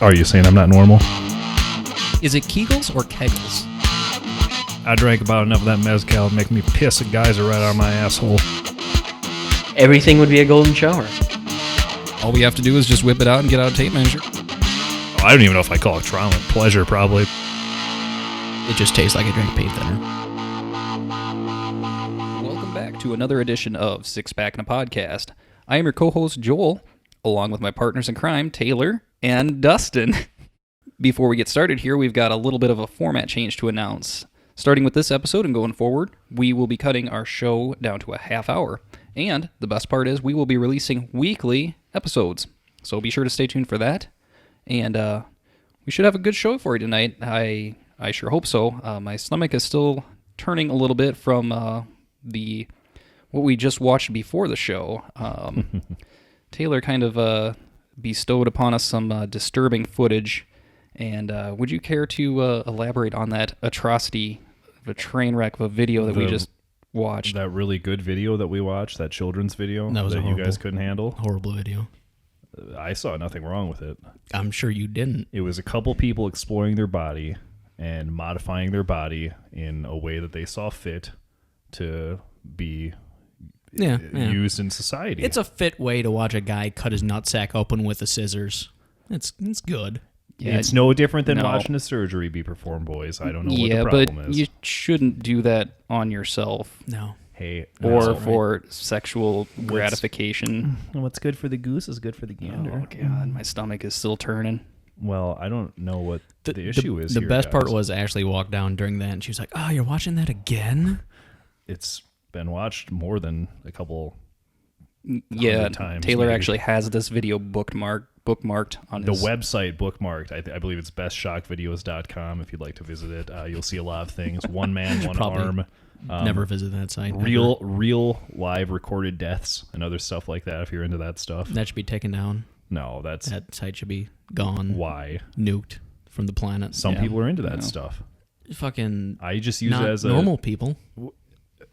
Are you saying I'm not normal? Is it Kegels or Kegels? I drank about enough of that mezcal to make me piss a geyser right out of my asshole. Everything would be a golden shower. All we have to do is just whip it out and get out a tape measure. Oh, I don't even know if I call it trauma. Pleasure, probably. It just tastes like I drank paint thinner. Welcome back to another edition of Six Pack and a Podcast. I am your co-host, Joel, along with my partners in crime, Taylor and Dustin. Before we get started here, we've got a little bit of a format change to announce. Starting with this episode and going forward, we will be cutting our show down to a half hour. And the best part is we will be releasing weekly episodes. So be sure to stay tuned for that. And we should have a good show for you tonight. I sure hope so. My stomach is still turning a little bit from what we just watched before the show. Taylor kind of bestowed upon us some disturbing footage. And would you care to elaborate on that atrocity of a train wreck of a video that we just watched? That really good video that we watched, that children's video that you guys couldn't handle? Horrible video. I saw nothing wrong with it. I'm sure you didn't. It was a couple people exploring their body and modifying their body in a way that they saw fit to be used in society. It's a fit way to watch a guy cut his nutsack open with the scissors. It's good. Yeah, it's no different than watching a surgery be performed, boys. I don't know what the problem is. But you shouldn't do that on yourself. No. Hey, or for sexual gratification. What's good for the goose is good for the gander. Oh, God, my stomach is still turning. Well, I don't know what the issue is The here, best part guys. was Ashley walked down during that, and she was like, "Oh, you're watching that again?" It's been watched more than a couple times. Taylor maybe. actually has this video bookmarked on the his website bookmarked. I believe it's bestshockvideos.com. If you'd like to visit it, you'll see a lot of things. One man, one arm. Never visit that site. Real live recorded deaths and other stuff like that. If you're into that stuff, That should be taken down. no, that's That site should be gone. why Nuked from the planet. some people are into that No. stuff. Fucking I just use not it as normal people.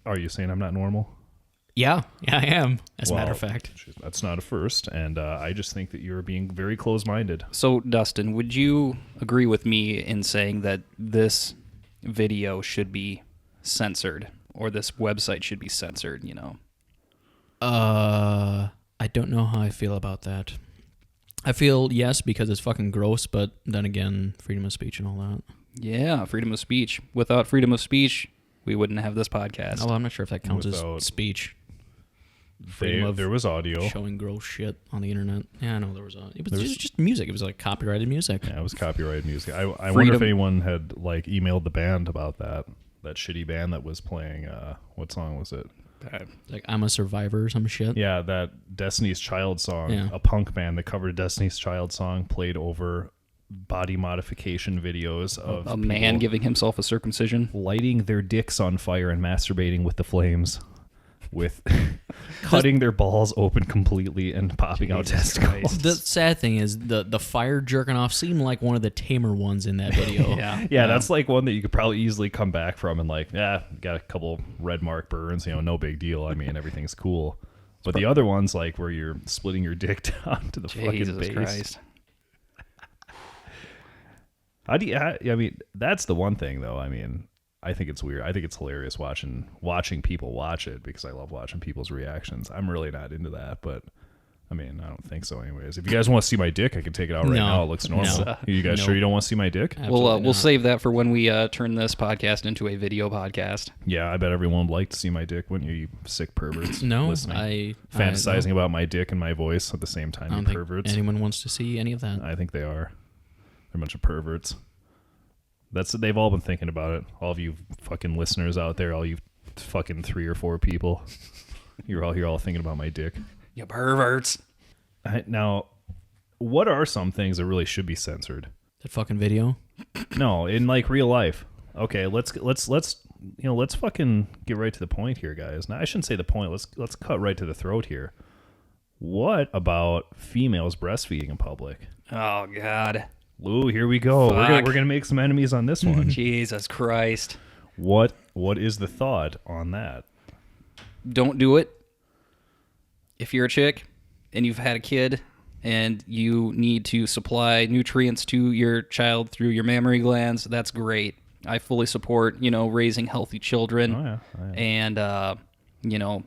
Are you saying I'm not normal? Yeah, I am. As a matter of fact. That's not a first, and I just think that you're being very close-minded. So, Dustin, would you agree with me in saying that this video should be censored, or this website should be censored, you know? I don't know how I feel about that. I feel yes because it's fucking gross, but then again, freedom of speech and all that. Yeah, freedom of speech. Without freedom of speech, we wouldn't have this podcast. Oh, I'm not sure if that counts Without- as speech. Freedom of There was audio. showing gross shit on the internet. Yeah, I know there was. It was just music. It was like copyrighted music. Yeah, it was copyrighted music. I wonder Freedom. if anyone had emailed the band about that shitty band that was playing. What song was it? Like I'm a survivor or some shit. Yeah, that Destiny's Child song. Yeah. A punk band that covered Destiny's Child song played over body modification videos of a man people giving himself a circumcision. lighting their dicks on fire and masturbating with the flames, with cutting their balls open completely and popping out Jesus testicles. Christ. The sad thing is the fire jerking off seemed like one of the tamer ones in that video. Yeah, that's like one that you could probably easily come back from and got a couple red mark burns, no big deal. I mean, everything's cool. But the other ones, like where you're splitting your dick down to the fucking Jesus base. Christ. I mean, that's the one thing, though. I mean, I think it's weird. I think it's hilarious watching people watch it because I love watching people's reactions. I'm really not into that, but I mean, I don't think so anyways. If you guys want to see my dick, I can take it out right now. It looks normal. No. You guys sure you don't want to see my dick? We'll save that for when we turn this podcast into a video podcast. Yeah, I bet everyone would like to see my dick, wouldn't you sick perverts? No, listening. Fantasizing about my dick and my voice at the same time, I don't you think perverts. anyone wants to see any of that. I think they are. They're a bunch of perverts. They've all been thinking about it. All of you fucking listeners out there, all you fucking 3 or 4 people, you're all thinking about my dick. You perverts. Now, what are some things that really should be censored? That fucking video. No, in like real life. Okay, let's fucking get right to the point here, guys. Now, I shouldn't say the point. Let's cut right to the throat here. What about females breastfeeding in public? Oh, God. Ooh, here we go. Fuck. We're gonna make some enemies on this one. Jesus Christ. What is the thought on that? Don't do it. If you're a chick, and you've had a kid and you need to supply nutrients to your child through your mammary glands, that's great. I fully support, raising healthy children. Oh, yeah. And,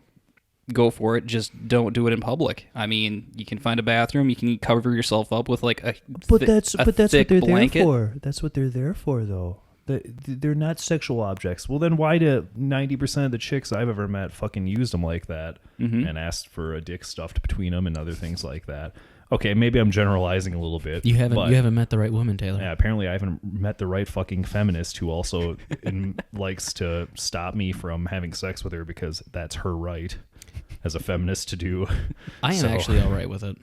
go for it. Just don't do it in public. I mean, you can find a bathroom. You can cover yourself up with like a that's what thick they're blanket. there for. That's what they're there for, though. They're not sexual objects. Well, then why do 90% of the chicks I've ever met fucking used them like that and asked for a dick stuffed between them and other things like that? Okay, maybe I'm generalizing a little bit. You haven't met the right woman, Taylor. Yeah, apparently I haven't met the right fucking feminist who also likes to stop me from having sex with her because that's her right as a feminist to do. I am actually all right with it.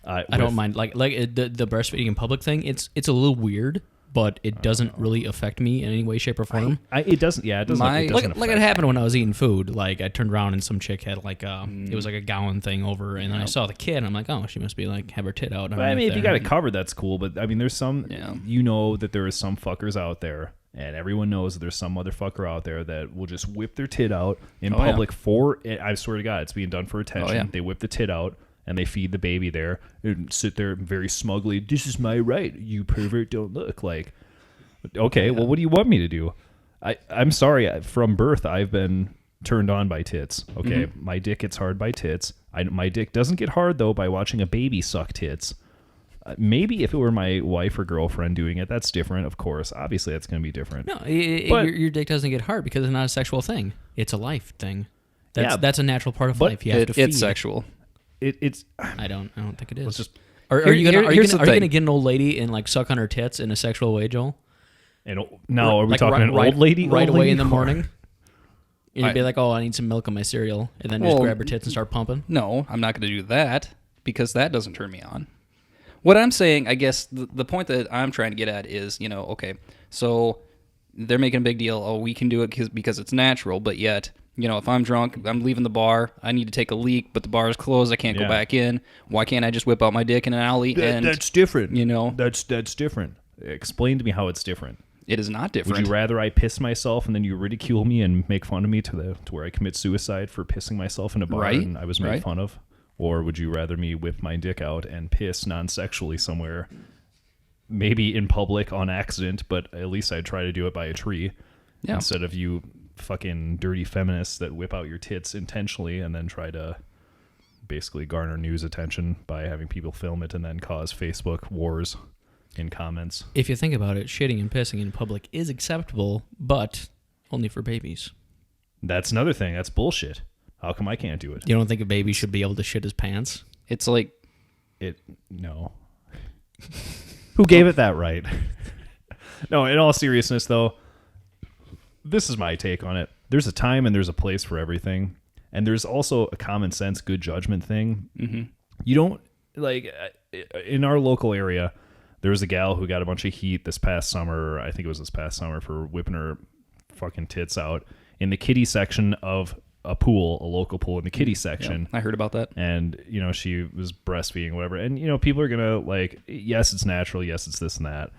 I don't mind. Like the breastfeeding in public thing. It's a little weird, but it doesn't really affect me in any way, shape, or form. It doesn't. Yeah, it doesn't. It doesn't like it happened when I was eating food. Like I turned around and some chick had like it was like a gown thing over, and then I saw the kid, and I'm like, oh, she must be like have her tit out. But, I mean, if you got it covered, that's cool. But I mean, there's some. That there is some fuckers out there. And everyone knows that there's some motherfucker out there that will just whip their tit out in public I swear to God, it's being done for attention. They whip the tit out and they feed the baby there and sit there very smugly. This is my right. You pervert, don't look. Like, okay, well, what do you want me to do? I'm sorry. From birth, I've been turned on by tits. Okay, my dick gets hard by tits. My dick doesn't get hard, though, by watching a baby suck tits. Maybe if it were my wife or girlfriend doing it, that's different, of course. Obviously, that's going to be different. No, your dick doesn't get hard because it's not a sexual thing. It's a life thing. That's a natural part of life. You have to feed. It's sexual. It's. I don't think it is. Let's just. Are you gonna get an old lady and like suck on her tits in a sexual way, Joel? No, are we talking an old lady? Right away in the morning? And you'd be like, oh, I need some milk on my cereal, and then just grab her tits and start pumping? No, I'm not going to do that because that doesn't turn me on. What I'm saying, I guess, the point that I'm trying to get at is, okay, so they're making a big deal, oh, we can do it because it's natural, but yet, if I'm drunk, I'm leaving the bar, I need to take a leak, but the bar is closed, I can't go back in, why can't I just whip out my dick in an alley? That's different. That's different. Explain to me how it's different. It is not different. Would you rather I piss myself and then you ridicule me and make fun of me to where I commit suicide for pissing myself in a bar and I was made fun of? Or would you rather me whip my dick out and piss non-sexually somewhere, maybe in public on accident, but at least I'd try to do it by a tree instead of you fucking dirty feminists that whip out your tits intentionally and then try to basically garner news attention by having people film it and then cause Facebook wars in comments. If you think about it, shitting and pissing in public is acceptable, but only for babies. That's another thing. That's bullshit. How come I can't do it? You don't think a baby should be able to shit his pants? It's like... No. Who gave it that right? No, in all seriousness, though, this is my take on it. There's a time and there's a place for everything. And there's also a common sense, good judgment thing. Mm-hmm. You don't... Like, in our local area, there was a gal who got a bunch of heat this past summer, I think it was this past summer, for whipping her fucking tits out in the kiddie section of... a local pool in the kiddie section. Yeah, I heard about that. And, she was breastfeeding, whatever. And, people are going to like, yes, it's natural. Yes, it's this and that.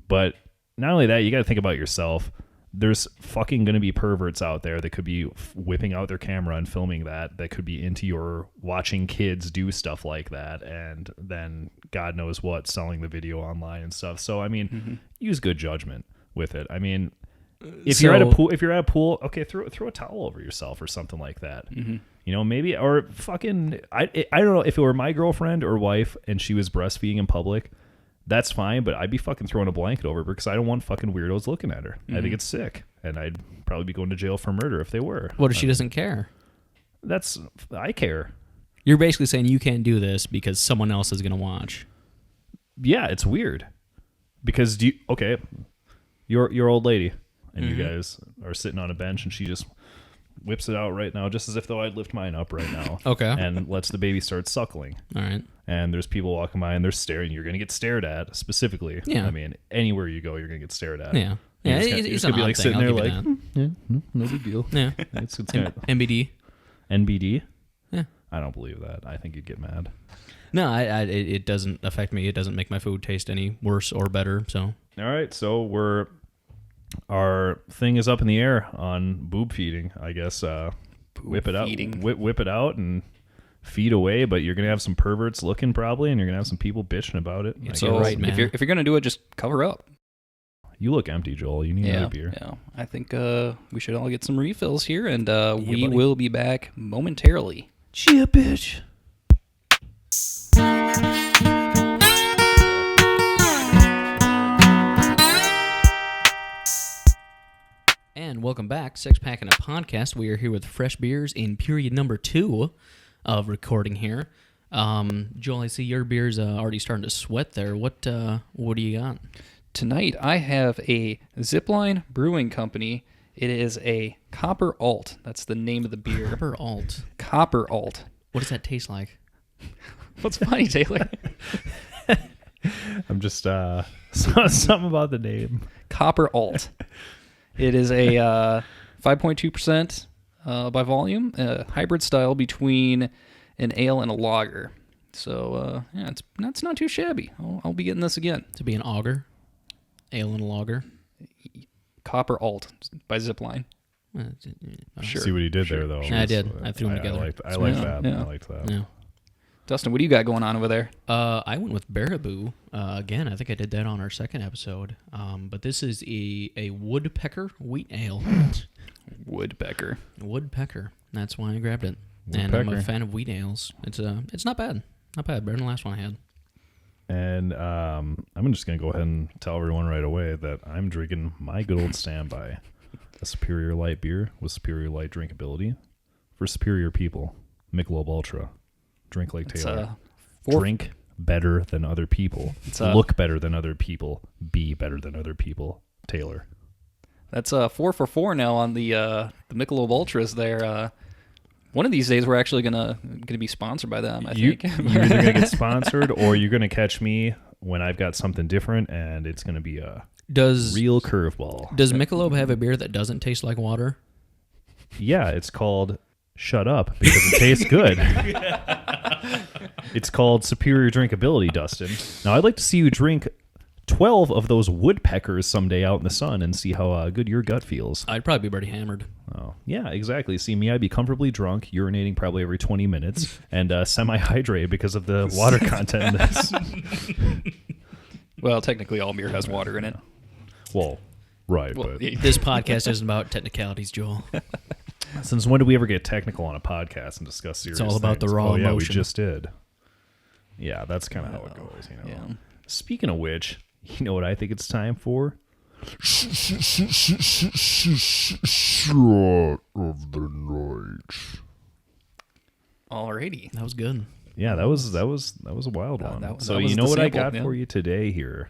But not only that, you got to think about yourself. There's fucking going to be perverts out there that could be whipping out their camera and filming that could be into your watching kids do stuff like that. And then God knows what, selling the video online and stuff. So, I mean, use good judgment with it. I mean, if you're at a pool, okay, throw a towel over yourself or something like that. Mm-hmm. Maybe, or fucking, I don't know, if it were my girlfriend or wife and she was breastfeeding in public, that's fine, but I'd be fucking throwing a blanket over her because I don't want fucking weirdos looking at her. Mm-hmm. I think it's sick, and I'd probably be going to jail for murder if they were. What if she doesn't care? I care. You're basically saying you can't do this because someone else is going to watch. Yeah, it's weird. Because your old lady, and you guys are sitting on a bench, and she just whips it out right now, just as if though I'd lift mine up right now. Okay. And lets the baby start suckling. All right. And there's people walking by, and they're staring. You're going to get stared at, specifically. Yeah. I mean, anywhere you go, you're going to get stared at. Yeah. Yeah, it's going to be like sitting there like, no big deal. Yeah. It's kind of, NBD. NBD? Yeah. I don't believe that. I think you'd get mad. No, it doesn't affect me. It doesn't make my food taste any worse or better. So. All right. So our thing is up in the air on boob feeding, I guess. Whip it out. Whip it out and feet away, but you're gonna have some perverts looking probably, and you're gonna have some people bitching about it. So right, man. If you're gonna do it, just cover up. You look empty, Joel. You need another beer. Yeah, I think we should all get some refills here, and we will be back momentarily. Yeah, bitch. And welcome back, Six Pack and a Podcast. We are here with fresh beers in period number 2 of recording here. Joel, I see your beer's already starting to sweat there. What do you got? Tonight I have a Zipline Brewing Company. It is a Copper Alt. That's the name of the beer. Copper Alt. Copper Alt. What does that taste like? What's funny, Taylor? I'm just something about the name. Copper Alt. It is a 5.2% by volume, hybrid style between an ale and a lager. So, it's not too shabby. I'll be getting this again. To be an auger? Ale and a lager? Copper Alt by Zipline. Sure. See what he did there, though. Yeah, I did. I threw them together. I like that. Yeah. I liked that. Yeah. Dustin, what do you got going on over there? I went with Baraboo. Again, I think I did that on our second episode. But this is a woodpecker wheat ale. Woodpecker. That's why I grabbed it. Woodpecker. And I'm a fan of wheat ales. It's not bad. Not bad. Better than the last one I had. And I'm just going to go ahead and tell everyone right away that I'm drinking my good old standby. A superior light beer with superior light drinkability for superior people. Michelob Ultra. Drink like Taylor. Drink better than other people. Look better than other people. Be better than other people. Taylor. That's 4 for 4 now on the Michelob Ultras there. One of these days we're actually gonna be sponsored by them, I think. You're either gonna get sponsored or you're gonna catch me when I've got something different, and it's gonna be a real curveball. Does Michelob have a beer that doesn't taste like water? Yeah, it's called Shut Up because it tastes good. It's called superior drinkability, Dustin. Now, I'd like to see you drink 12 of those woodpeckers someday out in the sun and see how good your gut feels. I'd probably be pretty hammered. Oh, yeah, exactly. See, me, I'd be comfortably drunk, urinating probably every 20 minutes, and semi-hydrated because of the water content in this. Well, technically all beer has water in it. Well, right. But this podcast isn't about technicalities, Joel. Since when do we ever get technical on a podcast and discuss serious things? It's all about the raw emotion. emotion. We just did. Yeah, that's kind of how it goes, you know. Yeah. Speaking of which, you know what I think it's time for? Shot of the night. Alrighty. That was good. Yeah, that was a wild one. So that was you know the what sample, I got for you today here?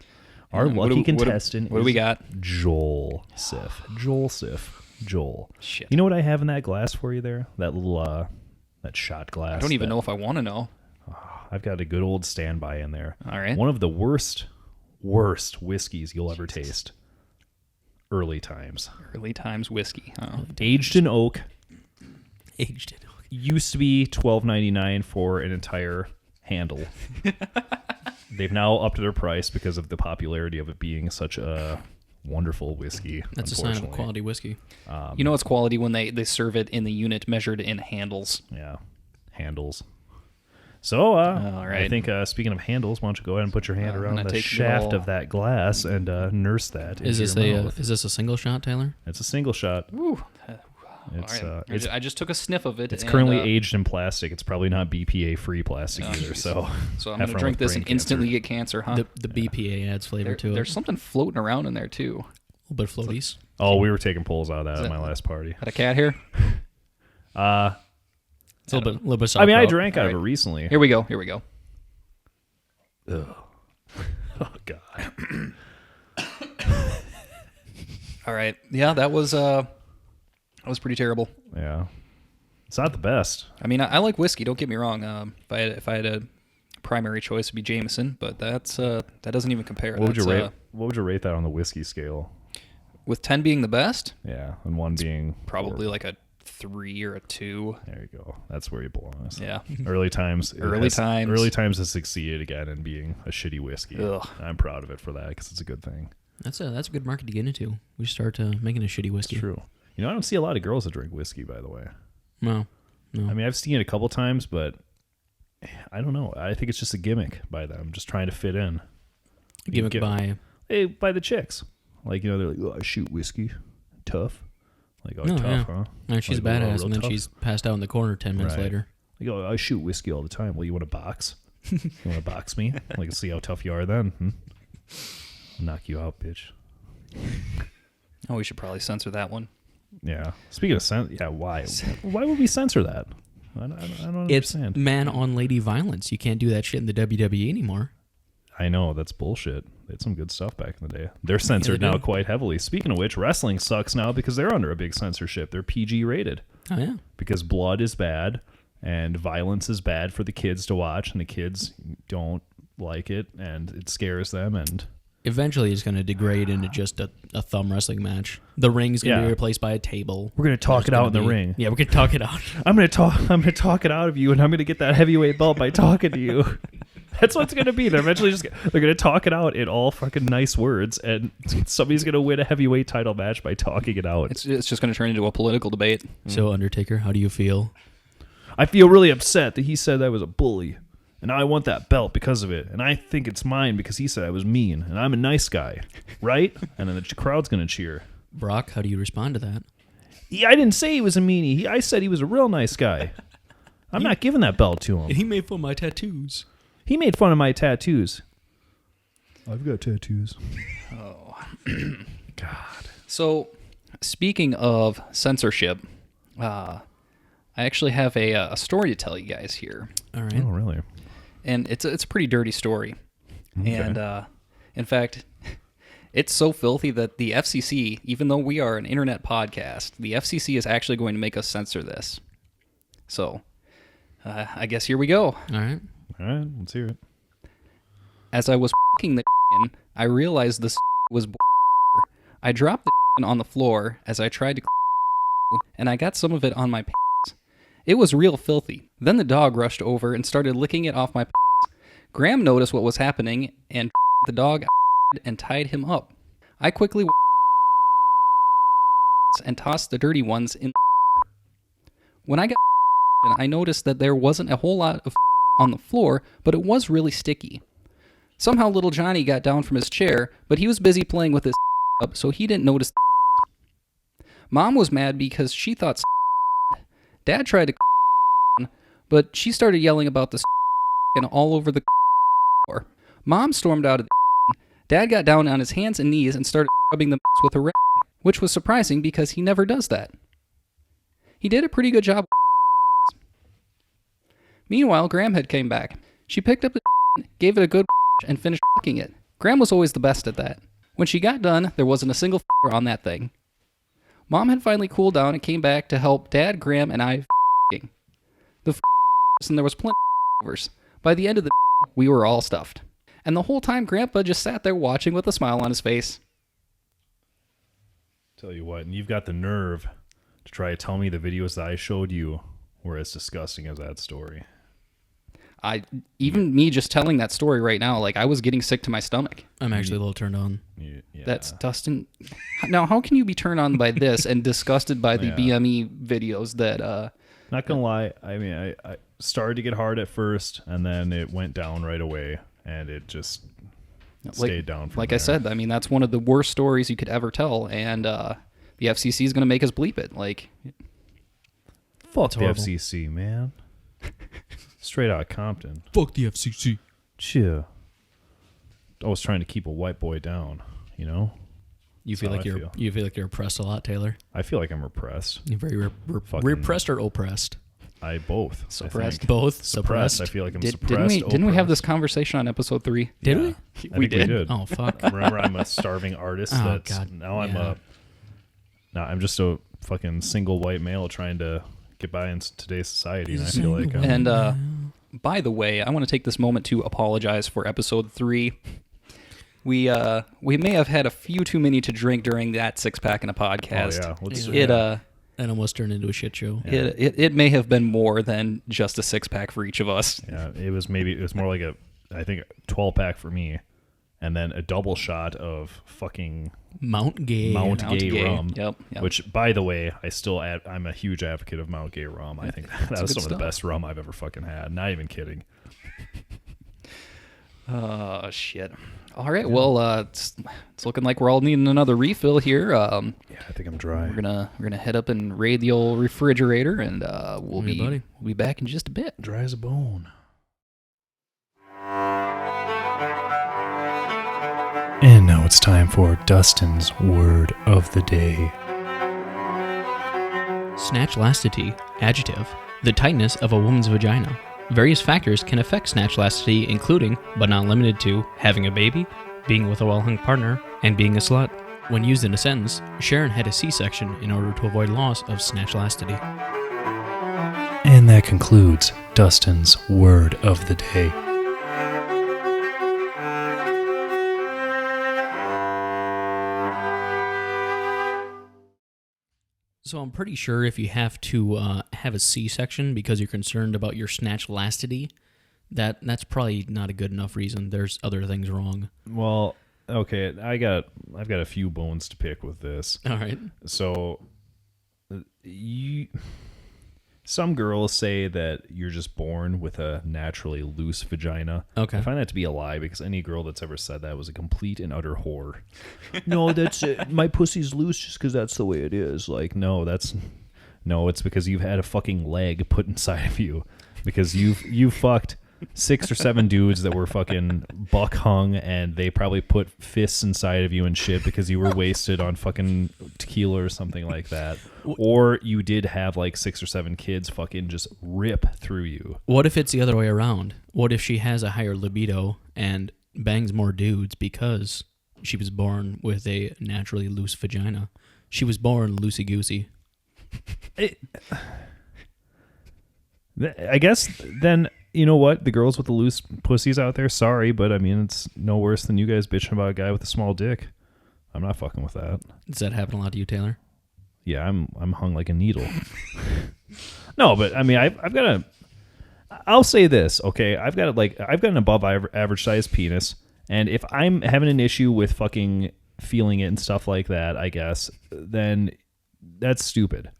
Our lucky contestant what do we got? Joel Sif. Joel. Shit. You know what I have in that glass for you there? That little that shot glass. I don't even know if I want to know. I've got a good old standby in there. All right. One of the worst whiskeys you'll ever taste. Early Times. Early Times whiskey. Oh. Aged in oak. Used to be $12.99 for an entire handle. They've now upped their price because of the popularity of it being such a wonderful whiskey. That's a sign of a quality whiskey. You know it's quality when they serve it in the unit measured in handles. Yeah, handles. So, all right. I think speaking of handles, why don't you go ahead and put your hand around the shaft of that glass and nurse that. Is this a single shot, Taylor? It's a single shot. Ooh. It's, I just took a sniff of it. It's currently aged in plastic. It's probably not BPA-free plastic either. So I'm going to drink this and instantly get cancer, huh? The BPA adds flavor to it. There's something floating around in there, too. A little bit of floaties. Oh, we were taking pulls out of that at my last party. Had a cat here? It's a little bit soft. I mean, I drank out of it recently. Here we go. Ugh. Oh, God. All right. Yeah, that was pretty terrible. Yeah. It's not the best. I mean, I like whiskey. Don't get me wrong. If I had a primary choice, it'd be Jameson, but that doesn't even compare. What would you rate that on the whiskey scale? With 10 being the best? Yeah, and 1 being probably like a 3 or a 2. There you go. That's where you belong. Yeah. Early Times. Early Times has succeeded again in being a shitty whiskey. Ugh. I'm proud of it for that because it's a good thing. That's a good market to get into. We should start making a shitty whiskey. It's true. You know, I don't see a lot of girls that drink whiskey, by the way. No. I mean, I've seen it a couple times, but I don't know. I think it's just a gimmick by them, just trying to fit in. Gimmick by By the chicks. Like, they're like, oh, I shoot whiskey. Tough. Like, oh, No, tough, yeah. huh? and she's Like, badass, real and then tough. she's passed out in the corner 10 minutes Right. later. Like, oh, I shoot whiskey all the time. Well, you want to box? You want to box me? Like, see how tough you are then? I'll knock you out, bitch. Oh, we should probably censor that one. Yeah. Speaking of why? Why would we censor that? I don't It's understand. man on lady violence. You can't do that shit in the WWE anymore. I know, that's bullshit. They had some good stuff back in the day. They're censored they now do. quite heavily. Speaking of which, wrestling sucks now because they're under a big censorship. They're PG rated Oh yeah. because blood is bad and violence is bad for the kids to watch, and the kids don't like it, and it scares them. And Eventually, it's going to degrade into just a thumb wrestling match. The ring's going to Yeah. be replaced by a table. we're gonna talk There's it out gonna in the be- ring. Yeah, we're going to talk it out. I'm gonna talk it out of you, and I'm gonna get that heavyweight belt by talking to you. That's what it's gonna be. They're eventually they're gonna talk it out in all fucking nice words, and somebody's gonna win a heavyweight title match by talking it out. It's just going to turn into a political debate. So, Undertaker, how do you feel? I feel really upset that he said I was a bully, and now I want that belt because of it, and I think it's mine because he said I was mean, and I'm a nice guy, right? And then the crowd's gonna cheer. Brock, how do you respond to that? I didn't say he was a meanie. I said he was a real nice guy. I'm not giving that belt to him. He made fun of my tattoos. He made fun of my tattoos. I've got tattoos. God. So, speaking of censorship, I actually have a story to tell you guys here. All right. Oh, really? And it's a pretty dirty story. Okay. And in fact, it's so filthy that the FCC, even though we are an internet podcast, the FCC is actually going to make us censor this. So, I guess here we go. All right. All right, let's hear it. As I was f***ing the in, I realized this was I dropped the on the floor as I tried to and I got some of it on my pants. It was real filthy. Then the dog rushed over and started licking it off my pants. Graham noticed what was happening and the dog and tied him up. I quickly and tossed the dirty ones in. When I got I noticed that there wasn't a whole lot of on the floor, but it was really sticky. Somehow little Johnny got down from his chair, but he was busy playing with his up, so he didn't notice. Mom was mad because she thought Dad tried to but she started yelling about the and all over the floor. Mom stormed out of the Dad got down on his hands and knees and started rubbing them with a rag, which was surprising because he never does that. He did a pretty good job. Meanwhile, Graham had came back. She picked up the gave it a good and finished fucking it. Graham was always the best at that. When she got done, there wasn't a single on that thing. Mom had finally cooled down and came back to help Dad, Graham, and I f***ing. The and there was plenty of overs. By the end of the we were all stuffed. And the whole time, Grandpa just sat there watching with a smile on his face. Tell you what, and you've got the nerve to try to tell me the videos that I showed you were as disgusting as that story. Even me just telling that story right now, like I was getting sick to my stomach. I'm actually a little turned on. Yeah. That's Dustin. Now, how can you be turned on by this and disgusted by the Yeah. BME videos that, Not gonna lie, I mean, I started to get hard at first, and then it went down right away, and it just stayed down from like there. I said, I mean, that's one of the worst stories you could ever tell, and the FCC is going to make us bleep it. Like, Fuck the horrible. FCC, man. Straight out of Compton. Fuck the FCC. Chill. Always trying to keep a white boy down, you know? You feel how like I you're feel. you feel like you're oppressed a lot, Taylor. I feel like I'm repressed. You're very Fucking- repressed or oppressed. I both. Suppressed. I think. Both Suppressed. suppressed. I feel like I'm didn't suppressed. we have oppressed. this conversation on episode 3? Did Yeah. we? I think We did. We did. Oh fuck. Remember, I'm a starving artist. Oh, That's God. now I'm Yeah. I'm just a fucking single white male trying to get by in today's society, and I feel like And by the way, I want to take this moment to apologize for episode 3. We may have had a few too many to drink during that 6-pack in a podcast. oh yeah, let's Yeah. And almost turned into a shit show. It may have been more than just a 6-pack for each of us. yeah, it was more like I think 12-pack for me, and then a double shot of fucking Mount Gay. Mount Gay rum. Yep. Which, by the way, I'm a huge advocate of Mount Gay rum. I think that was some of the best rum I've ever fucking had. Not even kidding. Oh, shit. All right. Well, it's looking like we're all needing another refill here. Yeah, I think I'm dry. We're gonna head up and raid the old refrigerator, and we'll be back in just a bit. Dry as a bone. And now it's time for Dustin's word of the day. Snatchlasticity, adjective, the tightness of a woman's vagina. Various factors can affect snatchlasticity, including, but not limited to, having a baby, being with a well-hung partner, and being a slut. When used in a sentence, Sharon had a C-section in order to avoid loss of snatchlasticity. And that concludes Dustin's word of the day. So I'm pretty sure if you have to have a C-section because you're concerned about your snatchlasticity, that's probably not a good enough reason. There's other things wrong. Well, okay, I've got a few bones to pick with this. All right. So, some girls say that you're just born with a naturally loose vagina. Okay. I find that to be a lie because any girl that's ever said that was a complete and utter whore. No, that's it. My pussy's loose just because that's the way it is. Like, no, it's because you've had a fucking leg put inside of you because you've fucked 6 or 7 dudes that were fucking buck hung, and they probably put fists inside of you and shit because you were wasted on fucking tequila or something like that. Or you did have like 6 or 7 kids fucking just rip through you. What if it's the other way around? What if she has a higher libido and bangs more dudes because she was born with a naturally loose vagina? She was born loosey-goosey. I guess then, you know what? The girls with the loose pussies out there, sorry, but I mean, it's no worse than you guys bitching about a guy with a small dick. I'm not fucking with that. Does that happen a lot to you, Taylor? Yeah, I'm hung like a needle. No, but I mean, I'll say this, okay? I've got an above average sized penis, and if I'm having an issue with fucking feeling it and stuff like that, I guess, then that's stupid.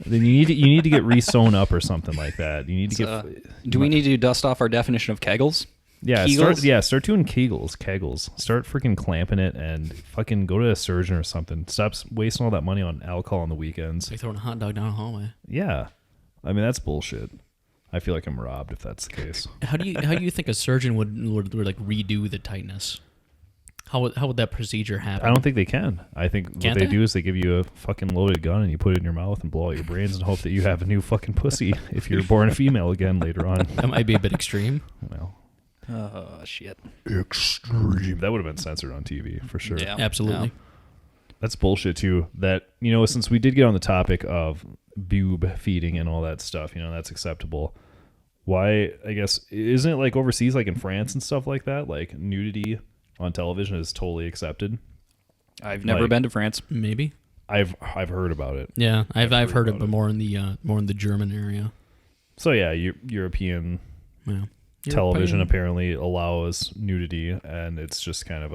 Then you need to get re-sewn up or something like that. You need to get. Do we need to dust off our definition of kegels? Yeah, Kegels? start doing kegels. Start freaking clamping it and fucking go to a surgeon or something. Stop wasting all that money on alcohol on the weekends. Like throwing a hot dog down a hallway. Yeah, I mean that's bullshit. I feel like I'm robbed if that's the case. How do you think a surgeon would like redo the tightness? How would that procedure happen? I don't think they can. I think what they do is they give you a fucking loaded gun and you put it in your mouth and blow out your brains and hope that you have a new fucking pussy if you're born a female again later on. That might be a bit extreme. Well, Oh, shit. extreme. That would have been censored on TV for sure. Yeah. Absolutely. That's bullshit too. That, you know, since we did get on the topic of boob feeding and all that stuff, you know, that's acceptable. Why, I guess, isn't it like overseas, like in France and stuff like that? Like nudity on television is totally accepted. I've never been to France. Maybe. I've heard about it. Yeah, I've heard it, but more in the German area. So yeah, European Yeah. television apparently allows nudity, and it's just kind of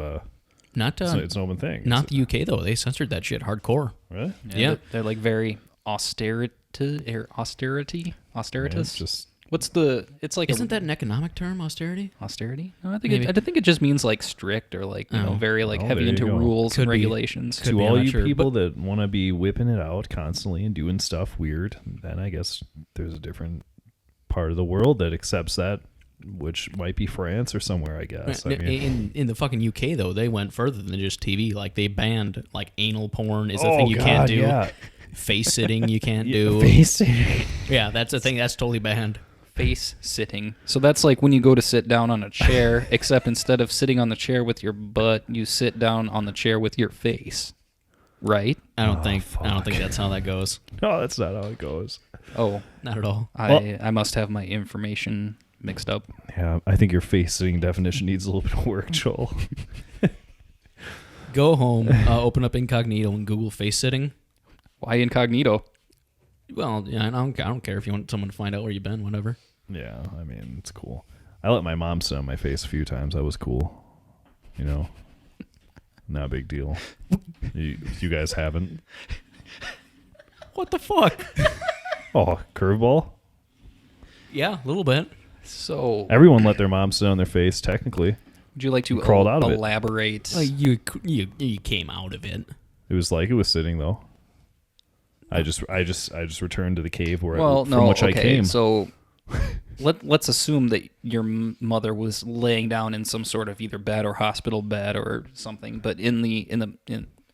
it's an open thing. Not the UK though. They censored that shit hardcore. Really? Yeah. They're like very austerity. Yeah, Austeritas. it's just it's like Isn't that an economic term, austerity? austerity? No, I think it just means like strict or like very like heavy there into you go. rules Could and be. regulations. Could to be, I'm all not you sure, people that want to be whipping it out constantly and doing stuff weird, then I guess there's a different part of the world that accepts that, which might be France or somewhere, I guess. I mean, In the fucking UK though, they went further than just TV. Like they banned like anal porn is a thing you can't do. Yeah. Face sitting you can't do. Face sitting. Yeah, that's a thing that's totally banned. Face sitting. So that's like when you go to sit down on a chair, except instead of sitting on the chair with your butt, you sit down on the chair with your face. Right? I don't think that's how that goes. No, that's not how it goes. Oh, Not at all. I must have my information mixed up. Yeah, I think your face sitting definition needs a little bit of work, Joel. Go home, open up Incognito and Google face sitting. Why incognito? Well, yeah, I don't care if you want someone to find out where you've been, whatever. Yeah, I mean, it's cool. I let my mom sit on my face a few times. That was cool. You know, not a big deal. You guys haven't. What the fuck? Oh, curveball. Yeah, a little bit. So, Everyone let their mom sit on their face. Technically, would you like to crawled out of it. elaborate? You came out of it. it was like it was sitting though. I just returned to the cave where Well, from which I came. So let's assume that your mother was laying down in some sort of either bed or hospital bed or something, but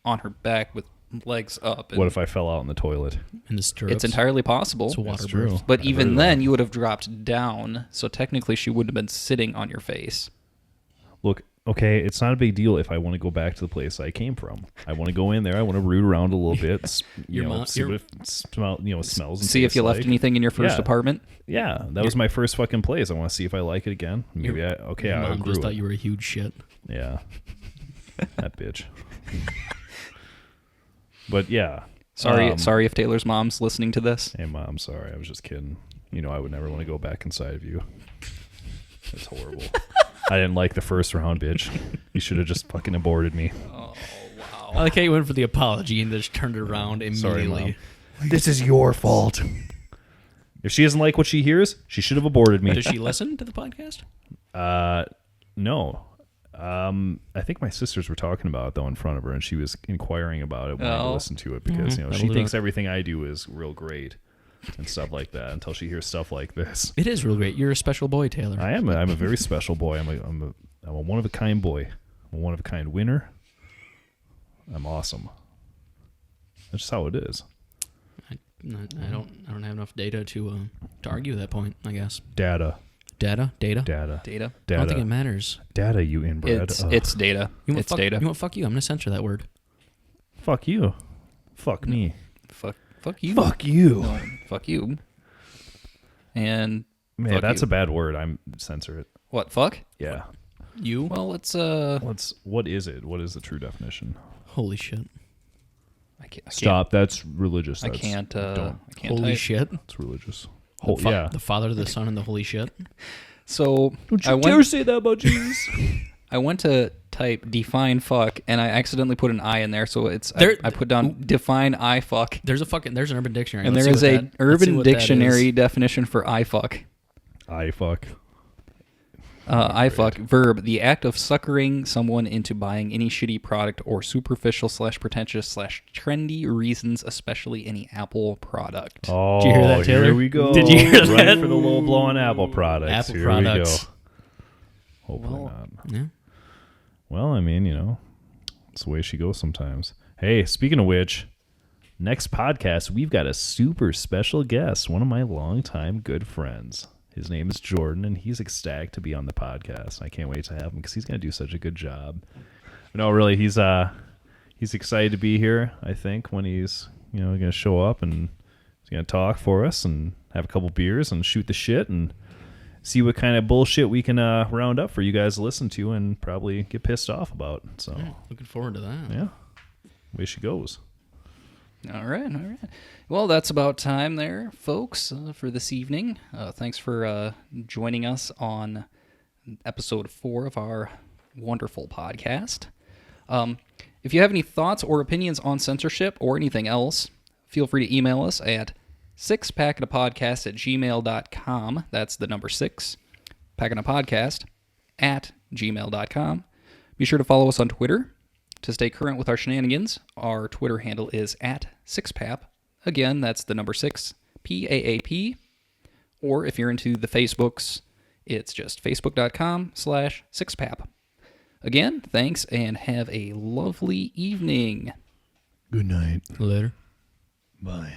on her back with legs up. And What if I fell out in the toilet? In the stirrups. it's entirely possible. It's That's true. waterproof. But I've even heard then, that. you would have dropped down, so technically she wouldn't have been sitting on your face. Look, okay, it's not a big deal if I want to go back to the place I came from. I want to go in there. I want to root around a little bit. See what it smells. And See if tastes you left like. anything in your first Yeah. apartment. Yeah, that was my first fucking place. I want to see if I like it again. Maybe Your I mom outgrew just thought it. you were a huge shit. Yeah, that bitch. But yeah, Sorry if Taylor's mom's listening to this. hey mom, sorry, I was just kidding. You know I would never want to go back inside of you. It's horrible. I didn't like the first round, bitch. You should have just fucking aborted me. Oh, wow. I like how you went for the apology and just turned it around Sorry, immediately. Mom. This is your fault. If she doesn't like what she hears, she should have aborted me. Does she listen to the podcast? No. I think my sisters were talking about it though in front of her, and she was inquiring about it when I Oh. listen to it because That'll she do thinks that. everything I do is real great and stuff like that until she hears stuff like this. It is real great. You're a special boy, Taylor. I'm a very special boy. I'm a one of a kind boy. I'm a one of a kind winner. I'm awesome. That's just how it is. I don't have enough data to argue that point. I guess Data. data. Data. I don't think it matters. Data, you inbred. Ugh. It's data. You want It's fuck, data. You want fuck you? I'm gonna censor that word. Fuck you. Fuck me. Fuck you. Fuck you. No, fuck you. And Man, fuck that's you. a bad word. I'm censor it. What? Fuck? Yeah. You? Well, it's What is it? What is the true definition? Holy shit! I can't. Stop. That's religious. I That's, can't. don't. I can't Holy type. shit! It's religious. The the Father, the Son, and the Holy shit. So Don't I you dare went. say that about Jesus. I went to type define fuck, and I accidentally put an I in there. So it's There- I put down define I fuck, There's an Urban Dictionary, and Let's there see is what a that- let's see Urban what that Dictionary is. definition for I fuck. I fuck. I fuck verb, the act of suckering someone into buying any shitty product or superficial / pretentious / trendy reasons, especially any Apple product. Oh, Did you hear that, Taylor? Here we go. Did you hear Right that? for the low blowing Apple products. Apple here products. we go. Hopefully not. Yeah. Well, I mean, it's the way she goes sometimes. Hey, speaking of which, next podcast, we've got a super special guest, one of my longtime good friends. His name is Jordan, and he's ecstatic to be on the podcast. I can't wait to have him because he's going to do such a good job. No, really, he's excited to be here, I think, when he's going to show up and he's going to talk for us and have a couple beers and shoot the shit and see what kind of bullshit we can round up for you guys to listen to and probably get pissed off about. So, Yeah, looking forward to that. yeah, way she goes. All right. Well, that's about time there, folks, for this evening. Thanks for joining us on episode 4 of our wonderful podcast. If you have any thoughts or opinions on censorship or anything else, feel free to email us at sixpackinapodcast@gmail.com. That's the number 6, packinapodcast@gmail.com. Be sure to follow us on Twitter to stay current with our shenanigans. Our Twitter handle is @6pap. Again, that's the number 6, PAAP. Or if you're into the Facebooks, it's just facebook.com/6pap. Again, thanks and have a lovely evening. Good night. Later. Bye.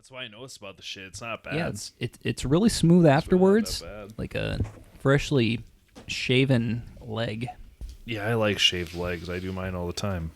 That's why I noticed about the shit. It's not bad. Yeah, it's really smooth afterwards, It's really not that bad. like a freshly shaven leg. Yeah, I like shaved legs. I do mine all the time.